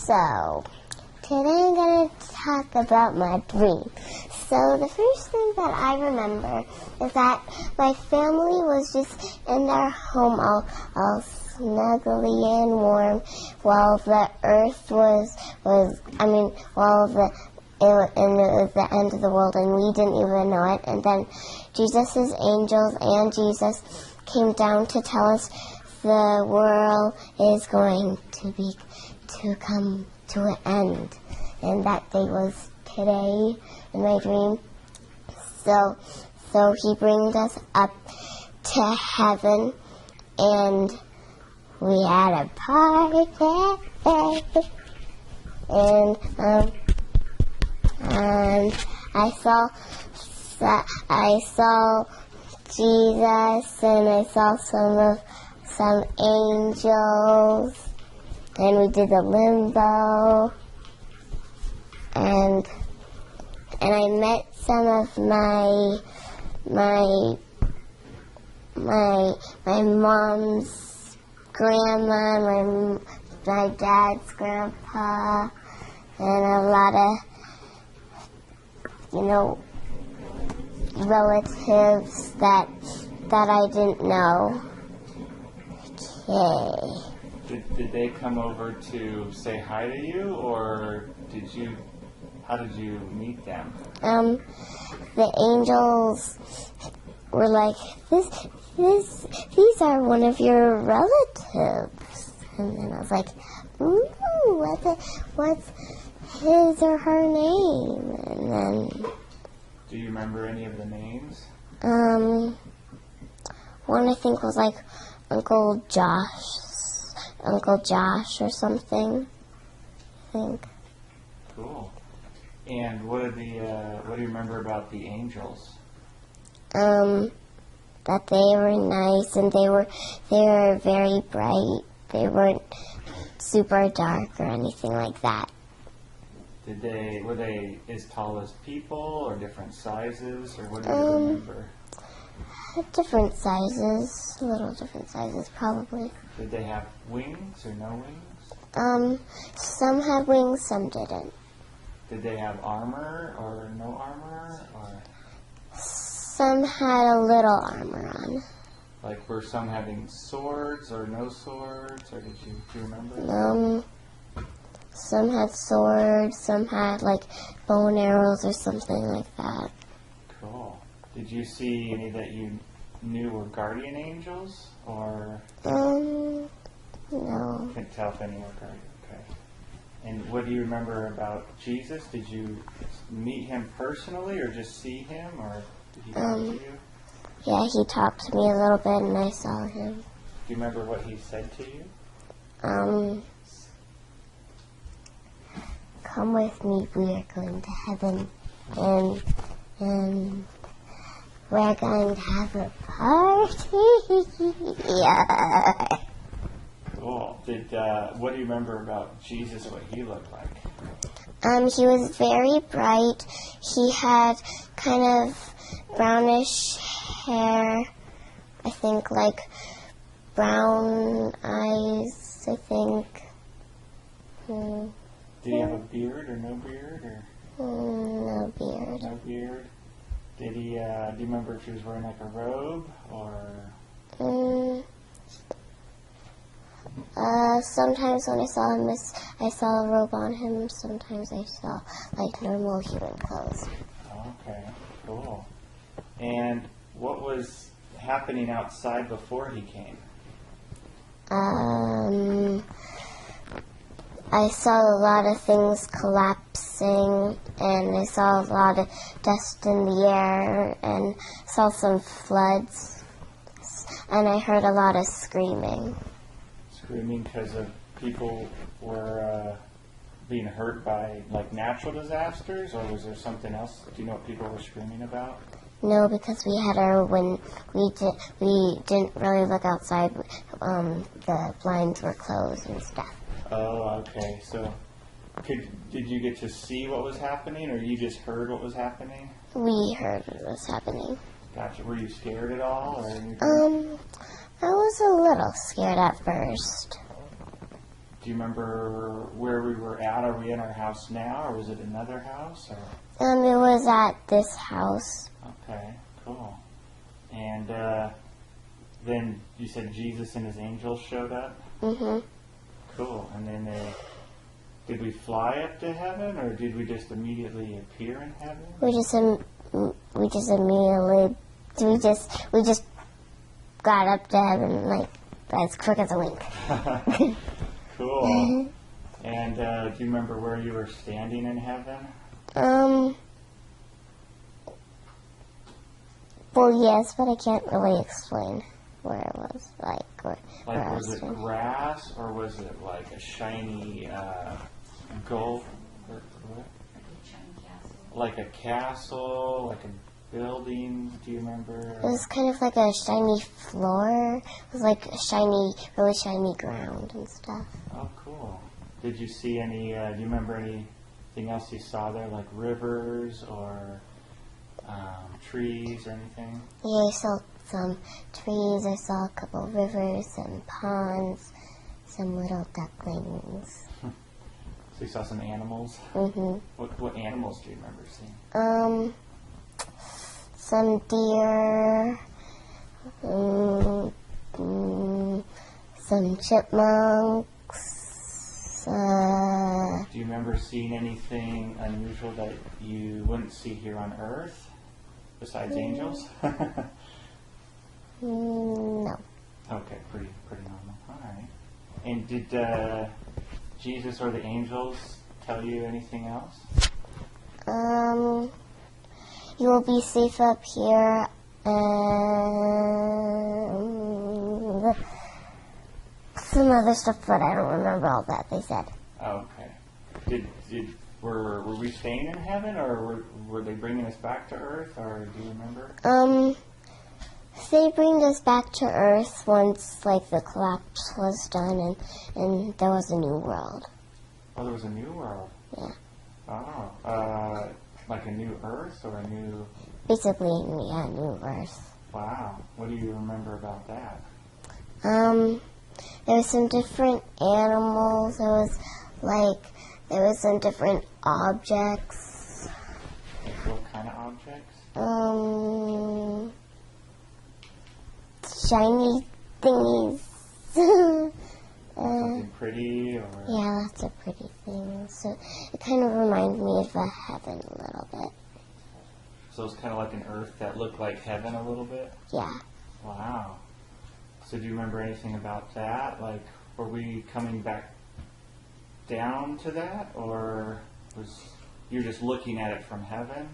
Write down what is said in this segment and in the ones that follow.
So, today I'm going to talk about my dream. So, the first thing that I remember is that my family was just in their home all snuggly and warm while the earth it was the end of the world and we didn't even know it. And then Jesus' angels and Jesus came down to tell us the world is going to come to an end. And that day was today in my dream. So he brings us up to heaven and we had a party. And I saw Jesus and I saw some angels and we did a limbo and I met some of my mom's grandma, my dad's grandpa, and a lot of relatives that I didn't know. Okay. Did they come over to say hi to you, or how did you meet them? The angels were like, these are one of your relatives. And then I was like, ooh, what's his or her name? And then... Do you remember any of the names? One I think was like Uncle Josh or something, I think. Cool. And what do you remember about the angels? That they were nice and they were very bright. They weren't super dark or anything like that. Were they as tall as people or different sizes, or what do you remember? Different sizes, little different sizes probably. Did they have wings or no wings? Some had wings, some didn't. Did they have armor or no armor? Or some had a little armor on. Like, were some having swords or no swords, or do you remember? Some had swords, some had like bow and arrows or something like that. Cool. Did you see any that you knew were guardian angels, or? No. Couldn't tell if any were guardian. Okay. And what do you remember about Jesus? Did you meet him personally, or just see him, or did he talk to you? Yeah, he talked to me a little bit, and I saw him. Do you remember what he said to you? Come with me, we are going to heaven, and we're going to have a party. Yeah. Cool. What do you remember about Jesus, what he looked like? He was very bright. He had kind of brownish hair, I think, like brown eyes, I think. Did he have a beard or no beard? No beard. No beard. Did he? Do you remember if he was wearing like a robe or? Sometimes when I saw him, I saw a robe on him. Sometimes I saw like normal human clothes. Okay, cool. And what was happening outside before he came? I saw a lot of things collapsing, and I saw a lot of dust in the air, and saw some floods, and I heard a lot of screaming. Screaming because of people were being hurt by like natural disasters, or was there something else? Do you know what people were screaming about? No, because we had we didn't really look outside. The blinds were closed and stuff. Oh, okay. So, did you get to see what was happening, or you just heard what was happening? We heard what was happening. Gotcha. Were you scared at all, or anything? I was a little scared at first. Do you remember where we were at? Are we in our house now, or was it another house? Or? It was at this house. Okay, cool. And then you said Jesus and his angels showed up? Mm-hmm. Cool. And then did we fly up to heaven, or did we just immediately appear in heaven? We just immediately, we just got up to heaven, like, as quick as a wink. Cool. And do you remember where you were standing in heaven? Well, yes, but I can't really explain where it was, where was it grass, or was it like a shiny gold? Or what? Like a castle, like a building? Do you remember? It was kind of like a shiny floor. It was like a shiny, really shiny ground and stuff. Oh, cool. Did you see any, do you remember anything else you saw there, like rivers or trees or anything? Yeah, I saw some trees. I saw a couple of rivers, some ponds, some little ducklings. So you saw some animals? Mm-hmm. What animals do you remember seeing? Some deer, some chipmunks. Do you remember seeing anything unusual that you wouldn't see here on Earth besides angels? No. Okay, pretty normal. All right. And did Jesus or the angels tell you anything else? You will be safe up here, and some other stuff, but I don't remember all that they said. Okay. Were we staying in heaven, or were they bringing us back to Earth, or do you remember? They bring us back to Earth once, like, the collapse was done, and there was a new world. Oh, there was a new world? Yeah. Oh, like a new Earth or a new... Basically, yeah, new Earth. Wow. What do you remember about that? There was some different animals. There was some different objects. Like what kind of objects? Shiny thingies. Something pretty, or... Yeah, lots of pretty things. So it kind of reminded me of a heaven a little bit. So it's kind of like an Earth that looked like heaven a little bit? Yeah. Wow. So do you remember anything about that? Like, were we coming back down to that, or was you just looking at it from heaven?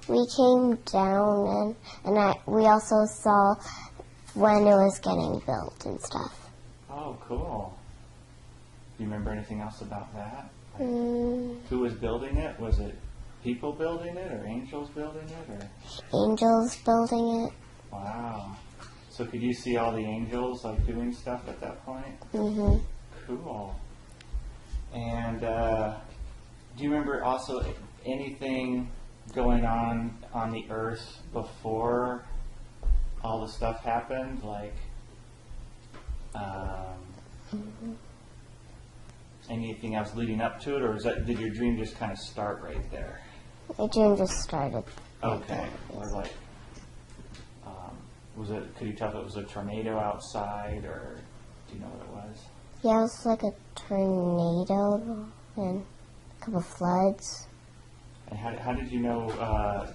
We came down, and we also saw when it was getting built and stuff. Oh, cool. Do you remember anything else about that? Like, who was building it? Was it people building it, or angels building it, or? Angels building it. Wow. So could you see all the angels, like, doing stuff at that point? Mm-hmm. Cool. And do you remember also anything going on the Earth before all the stuff happened? Like, anything else leading up to it, or did your dream just kind of start right there? My dream just started. Okay. Or like, could you tell if it was a tornado outside, or do you know what it was? Yeah, it was like a tornado and a couple of floods. And how did you know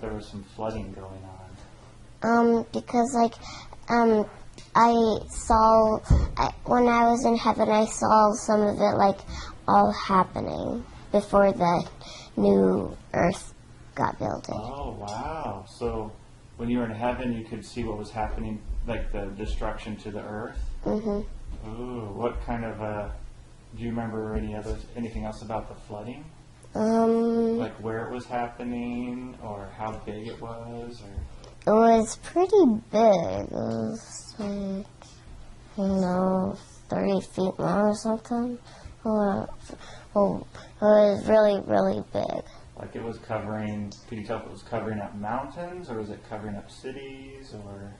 there was some flooding going on? Because when I was in heaven, I saw some of it, like, all happening before the new Earth got built. Oh, wow. So when you were in heaven, you could see what was happening, like the destruction to the Earth? Mm-hmm. Ooh, what kind of, do you remember anything else about the flooding? Like where it was happening, or how big it was, or? It was pretty big. It was like, 30 feet long or something. Well, it was really, really big. Like it was covering, could you tell if it was covering up mountains, or was it covering up cities, or?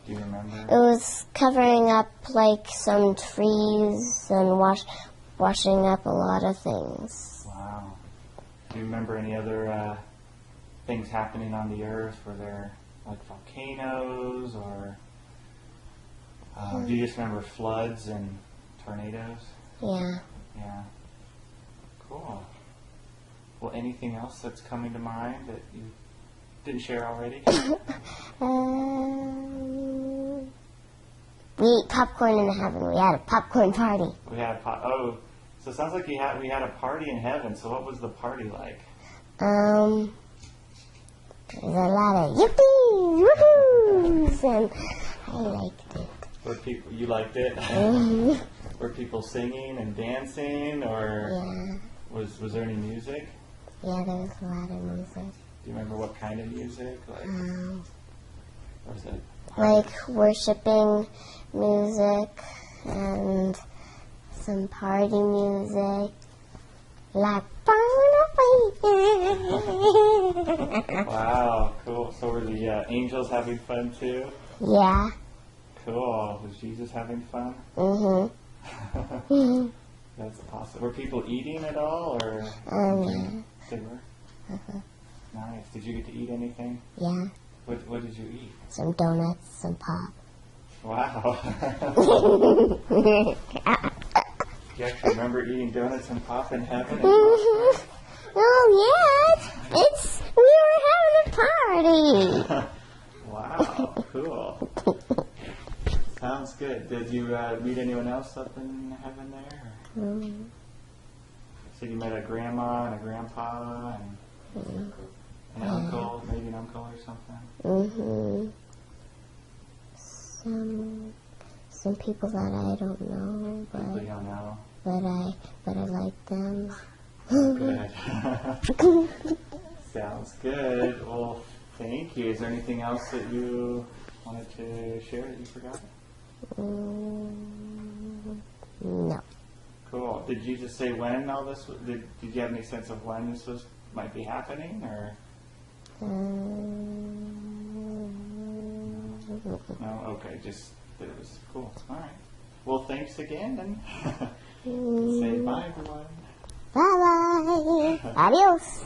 Do you remember? It was covering up like some trees and washing up a lot of things. Wow. Do you remember any other things happening on the earth? Were there like volcanoes or do you just remember floods and tornadoes? Yeah. Yeah. Cool. Well, anything else that's coming to mind that you didn't share already? We ate popcorn in heaven. We had a popcorn party. We had so it sounds like we had a party in heaven. So what was the party like? There's a lot of yippies, woohoos, and I liked it. You liked it? Were people singing and dancing, or was there any music? Yeah, there was a lot of music. Do you remember what kind of music? Like, was it like worshiping music and some party music, like wow, cool. So were the angels having fun too? Yeah. Cool. Was Jesus having fun? Mm-hmm. That's awesome. Were people eating at all, or? Yeah. They were. Nice. Did you get to eat anything? Yeah. What did you eat? Some donuts, some pop. Wow. You actually remember eating donuts and pop in heaven? Oh yeah, we were having a party. Wow, cool. Sounds good. Did you meet anyone else up in heaven there? So you met a grandma and a grandpa and an uncle, maybe an uncle or something? Some people that I don't know, People you don't know. but I like them. Good. Sounds good. Well, thank you. Is there anything else that you wanted to share that you forgot? No. Cool. Did you just say when all this? Did you have any sense of when this might be happening, or? No. Okay. Just that it was cool. All right. Well, thanks again, and say bye, everyone. Bye bye. Adios.